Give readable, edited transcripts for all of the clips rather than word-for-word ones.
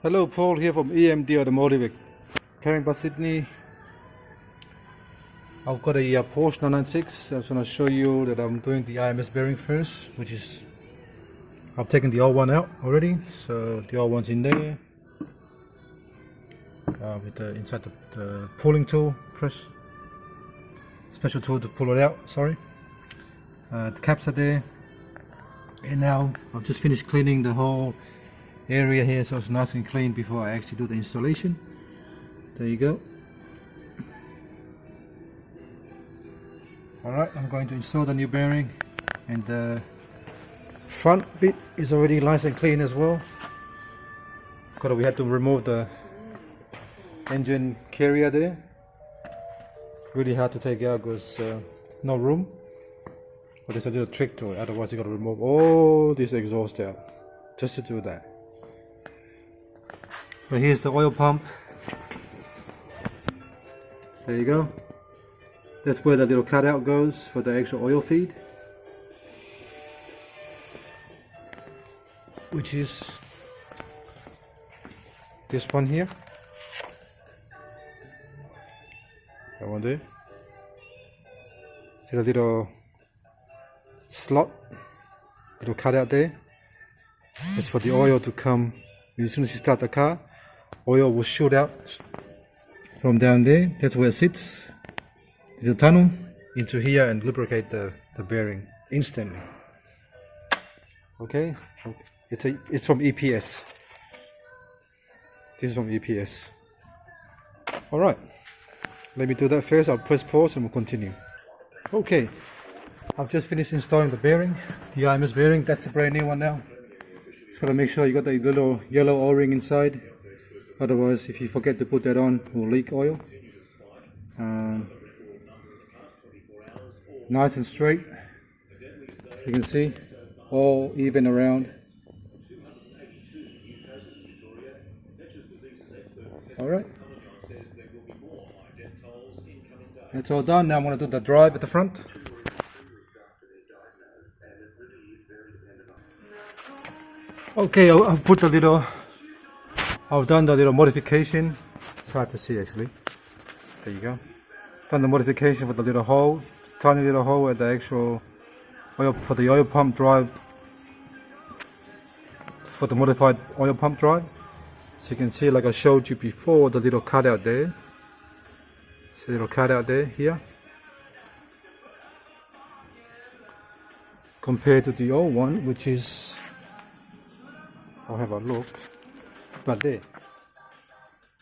Hello, Paul here from EMD Automotive, Caringbah, Sydney. I've got a Porsche 996. I was going to show you that I'm doing the IMS bearing first, which is, I've taken the old one out already, so the old one's in there with the inside the pulling tool, special tool to pull it out, sorry. The caps are there, and now I've just finished cleaning the whole area here so it's nice and clean before I actually do the installation. There you go. Alright, I'm going to install the new bearing, and the front bit is already nice and clean as well, because we had to remove the engine carrier there. Really hard to take out because no room, but there's a little trick to it, otherwise you got to remove all this exhaust out just to do that. But here's the oil pump. There you go. That's where the little cutout goes for the actual oil feed, which is this one here. That one there. There's a little slot, little cutout there. It's for the oil to come. As soon as you start the car, oil will shoot out from down there. That's where it sits. The tunnel into here and lubricate the bearing instantly. Okay, it's from EPS. This is from EPS. Alright, let me do that first. I'll press pause and we'll continue. Okay, I've just finished installing the bearing, the IMS bearing. That's the brand new one now. Just gotta make sure you got the little yellow O-ring inside, otherwise if you forget to put that on, it will leak oil. Nice and straight, as you can see, all even around. Alright, it's all done. Now I'm going to do the drive at the front. Okay, I've put the little, I've done the little modification. It's hard to see actually. There you go. Done the modification for the little hole, tiny little hole at the actual oil, for the oil pump drive, for the modified oil pump drive. So you can see, like I showed you before, the little cutout there. See the little cutout there, here. Compared to the old one, which is, I'll have a look, but there.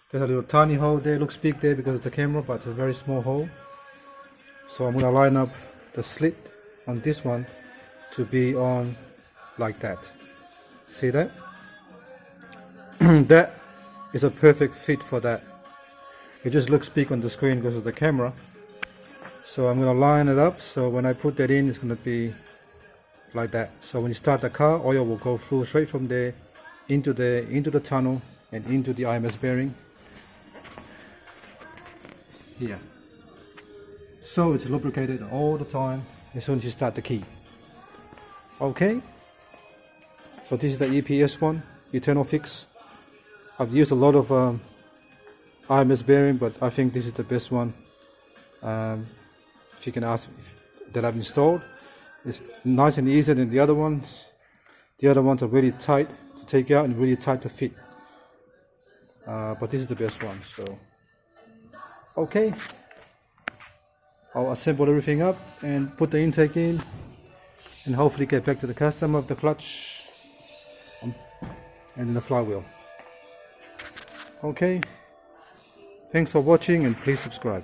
There's a little tiny hole there, looks big there because of the camera, but it's a very small hole. So I'm going to line up the slit on this one to be on like that. See that? That is a perfect fit for that. It just looks big on the screen because of the camera. So I'm going to line it up, so when I put that in, it's going to be like that. So when you start the car, oil will go through straight from there into the tunnel and into the IMS bearing here. So it's lubricated all the time as soon as you start the key. Okay, so this is the EPS one, Eternal Fix. I've used a lot of IMS bearing, but I think this is the best one. If you can ask, that I've installed. It's nice and easier than the other ones. The other ones are really tight to take out and really tight to fit. But this is the best one. So, okay. I'll assemble everything up and put the intake in, and hopefully get back to the customer of the clutch and then the flywheel. Okay. Thanks for watching, and please subscribe.